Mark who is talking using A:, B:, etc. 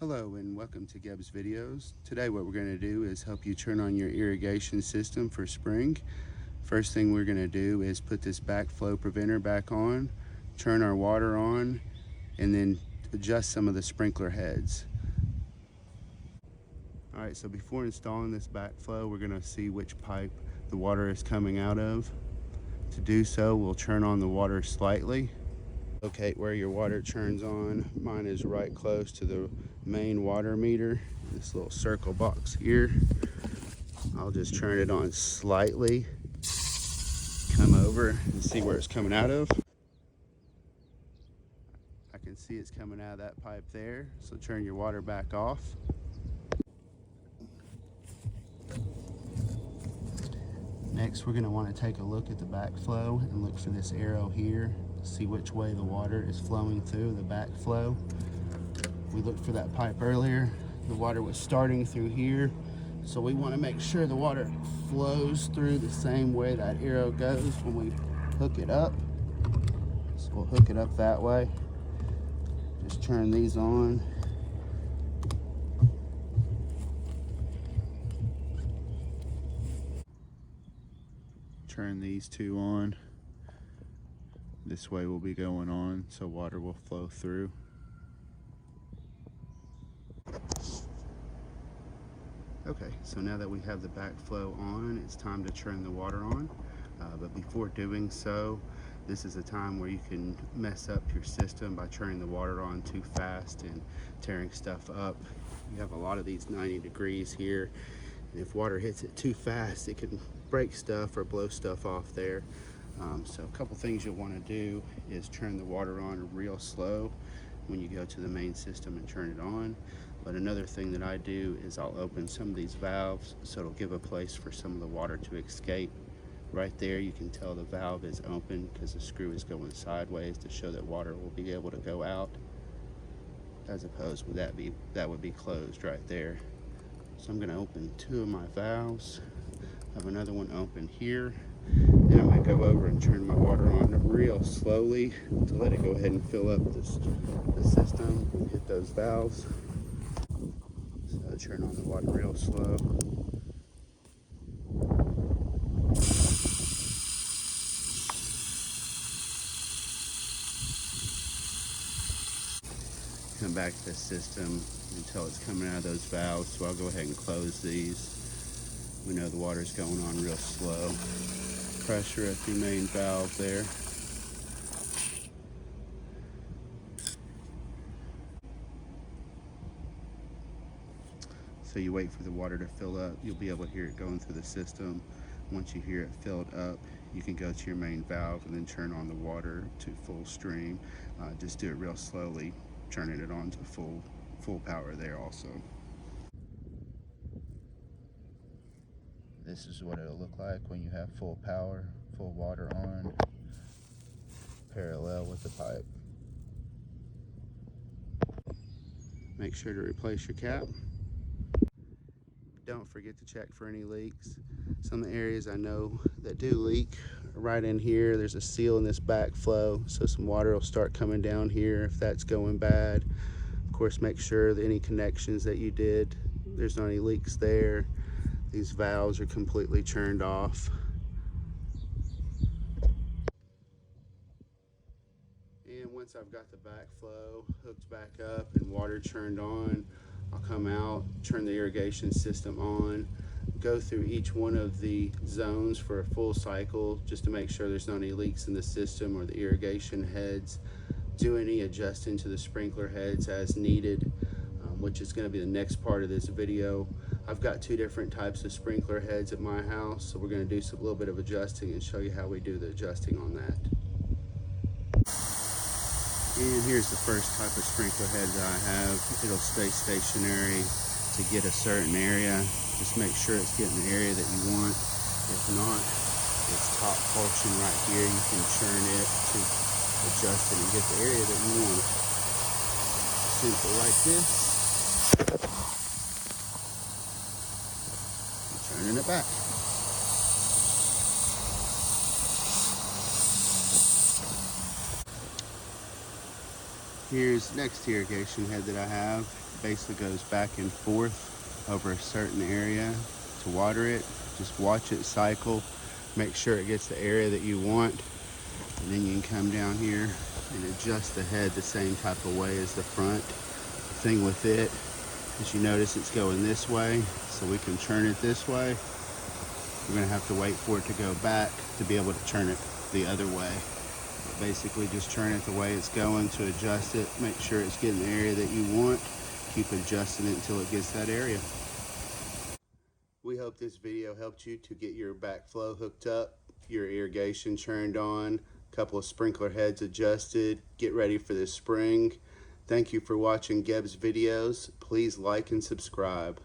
A: Hello and welcome to Gebs videos. Today what we're going to do is help you turn on your irrigation system for spring. First thing we're going to do is put this backflow preventer back on, turn our water on, and then adjust some of the sprinkler heads. Alright, so before installing this backflow, we're going to see which pipe the water is coming out of. To do so, we'll turn on the water slightly. Locate where your water turns on. Mine is right close to the main water meter, this little circle box here. I'll just turn it on slightly, come over and see where it's coming out of. I can see it's coming out of that pipe there, so turn your water back off. Next, we're going to want to take a look at the backflow and look for this arrow here, see which way the water is flowing through the backflow. We looked for that pipe earlier. The water was starting through here, so we want to make sure the water flows through the same way that arrow goes when we hook it up. So we'll hook it up that way. Just turn these on. Turn these two on. This way will be going on, so water will flow through. Okay, so now that we have the backflow on, it's time to turn the water on. But before doing so, this is a time where you can mess up your system by turning the water on too fast and tearing stuff up. You have a lot of these 90 degrees here, and if water hits it too fast, it can break stuff or blow stuff off there. So a couple things you'll want to do is turn the water on real slow when you go to the main system and turn it on. But another thing that I do is I'll open some of these valves so it'll give a place for some of the water to escape. Right there you can tell the valve is open because the screw is going sideways to show that water will be able to go out, as opposed with that would be closed right there. So I'm going to open two of my valves. I have another one open here. Then I'm going to go over and turn my water on real slowly to let it go ahead and fill up the system and hit those valves. So turn on the water real slow. Come back to the system until it's coming out of those valves, so I'll go ahead and close these. We know the water's going on real slow. Pressure at the main valve there. So you wait for the water to fill up. You'll be able to hear it going through the system. Once you hear it filled up, you can go to your main valve and then turn on the water to full stream. Just do it real slowly, turning it on to full power there also. This is what it'll look like when you have full power, full water on, parallel with the pipe. Make sure to replace your cap. Don't forget to check for any leaks. Some of the areas I know that do leak, right in here, there's a seal in this backflow, so some water will start coming down here if that's going bad. Of course, make sure that any connections that you did, there's not any leaks there. These valves are completely turned off. And once I've got the backflow hooked back up and water turned on, I'll come out, turn the irrigation system on, go through each one of the zones for a full cycle just to make sure there's not any leaks in the system or the irrigation heads. Do any adjusting to the sprinkler heads as needed, which is going to be the next part of this video. I've got two different types of sprinkler heads at my house, so we're going to do a little bit of adjusting and show you how we do the adjusting on that. And here's the first type of sprinkler head that I have. It'll stay stationary to get a certain area. Just make sure it's getting the area that you want. If not, this top portion right here, you can churn it to adjust it and get the area that you want. Simple like this. Turning it back. Here's next irrigation head that I have. basically goes back and forth over a certain area to water it. Just watch it cycle, make sure it gets the area that you want, and then you can come down here and adjust the head the same type of way as the front. The thing with it is, you notice it's going this way, so we can turn it this way. We're going to have to wait for it to go back to be able to turn it the other way. But basically just turn it the way it's going to adjust it, make sure it's getting the area that you want, keep adjusting it until it gets that area. We hope this video helped you to get your backflow hooked up, your irrigation turned on, a couple of sprinkler heads adjusted, get ready for this spring. Thank you for watching Gebs videos. Please like and subscribe.